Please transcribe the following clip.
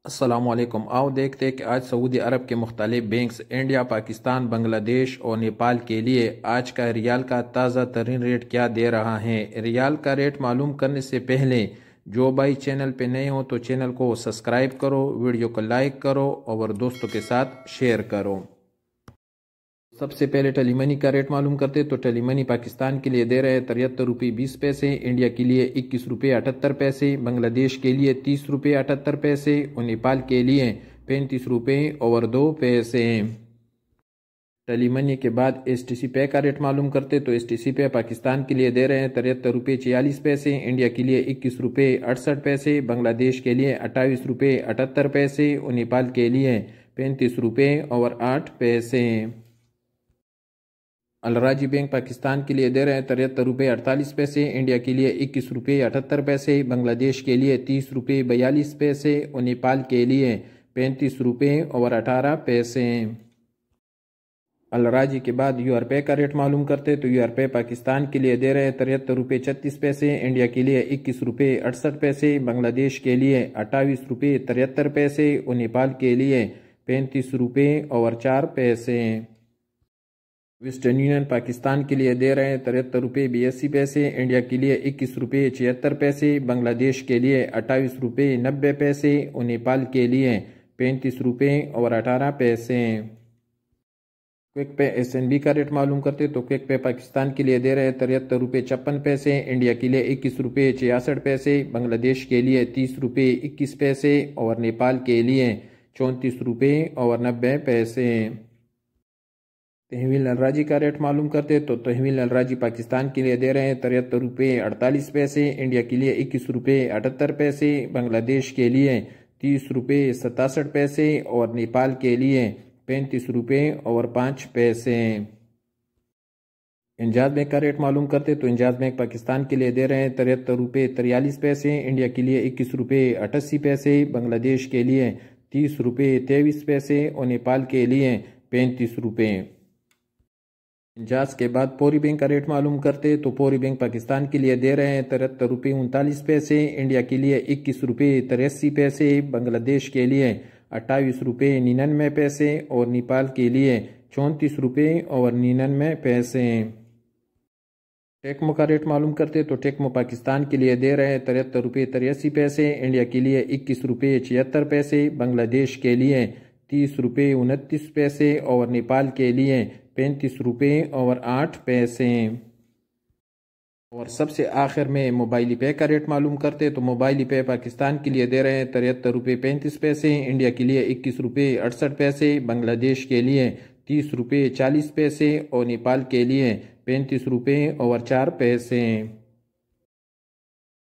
अस्सलामुअलैकुम। आओ देखते हैं कि आज सऊदी अरब के मुख्तलिफ बैंक्स इंडिया, पाकिस्तान, बांग्लादेश और नेपाल के लिए आज का रियाल का ताज़ा तरीन रेट क्या दे रहा है। रियाल का रेट मालूम करने से पहले जो भाई चैनल पे नए हो तो चैनल को सब्सक्राइब करो, वीडियो को लाइक करो और दोस्तों के साथ शेयर करो। सबसे पहले टेलीमनी का रेट मालूम करते तो टेलीमनी पाकिस्तान के लिए दे रहे हैं 73 रुपये 20 पैसे, इंडिया के लिए 21 रुपये 78 पैसे, बांग्लादेश के लिए 30 रुपये 78 पैसे और नेपाल के लिए 35 रुपये और 2 पैसे। टेलीमनी के बाद STC पे का रेट मालूम करते तो STC पे पाकिस्तान के लिए दे रहे हैं 73 रुपये 46 पैसे, इंडिया के लिए 21 रुपये 68 पैसे, बांग्लादेश के लिए 28 रुपये 78 पैसे और नेपाल के लिए 35 रुपये और 8 पैसे। अलराजी बैंक पाकिस्तान के लिए दे रहे हैं 73 रुपये 48 पैसे, इंडिया के लिए 21 रुपये 78 पैसे, बांग्लादेश के लिए 30 रुपये 42 पैसे और नेपाल के लिए 35 रुपये और 18 पैसे। अलराजी के बाद URP का रेट मालूम करते तो URP पाकिस्तान के लिए दे रहे हैं 73 रुपये 36 पैसे, इंडिया के लिए 21 रुपये 68 पैसे, बांग्लादेश के लिए 28 रुपये 73 पैसे और नेपाल के लिए 35 रुपये और 4 पैसे। वेस्टर्न यूनियन पाकिस्तान के लिए दे रहे हैं 73 रुपये 82 पैसे, इंडिया के लिए 21 रुपये 76 पैसे, बांग्लादेश के लिए 28 रुपये 90 पैसे और नेपाल के लिए 35 रुपये और 18 पैसे। क्विक पे SNB का रेट मालूम करते तो क्विक पे पाकिस्तान के लिए दे रहे हैं 73 रुपये 56 पैसे, इंडिया के लिए 21 रुपये 66 पैसे, बांग्लादेश के लिए 30 रुपये 21 पैसे और नेपाल के लिए 34 रुपये और 90 पैसे। तहवील अलराजी का रेट मालूम करते तो तहवील अलराजी पाकिस्तान के लिए दे रहे हैं 73 रुपये 48 पैसे, इंडिया के लिए 21 रुपये 78 पैसे, बांग्लादेश के लिए 30 रुपये 67 पैसे और नेपाल के लिए 35 रुपये और 5 पैसे। इंजाज बैंक का रेट मालूम करते तो इंजाज बैंक पाकिस्तान के लिए दे रहे हैं 73 रुपये 43 पैसे, इंडिया के लिए 21 रुपये 88 पैसे, बांग्लादेश के लिए 30 रुपये 23 पैसे और नेपाल के लिए 35 रुपये। इंजाज के बाद पौरी बैंक का रेट मालूम करते तो पौरी बैंक पाकिस्तान के लिए दे रहे हैं 73 रुपये 39 पैसे, इंडिया के लिए 21 रुपये 83 पैसे, बांग्लादेश के लिए 28 रुपये 99 पैसे और नेपाल के लिए 34 रुपये और 99 पैसे। टेक्मो का रेट मालूम करते तो टेक्मो पाकिस्तान के लिए दे रहे हैं 73 रुपये 83 पैसे, इंडिया के लिए 21 रुपये 76 पैसे, बांग्लादेश के लिए 30 रुपये 29 पैसे और नेपाल के लिए 35 रुपये और 8 पैसे। और सबसे आखिर में मोबाइल पे का रेट मालूम करते तो मोबाइल पे पाकिस्तान के लिए दे रहे हैं 73 रुपये 35 पैसे, इंडिया के लिए 21 रुपये 68 पैसे, बांग्लादेश के लिए 30 रुपये 40 पैसे और नेपाल के लिए 35 रुपये और 4 पैसे।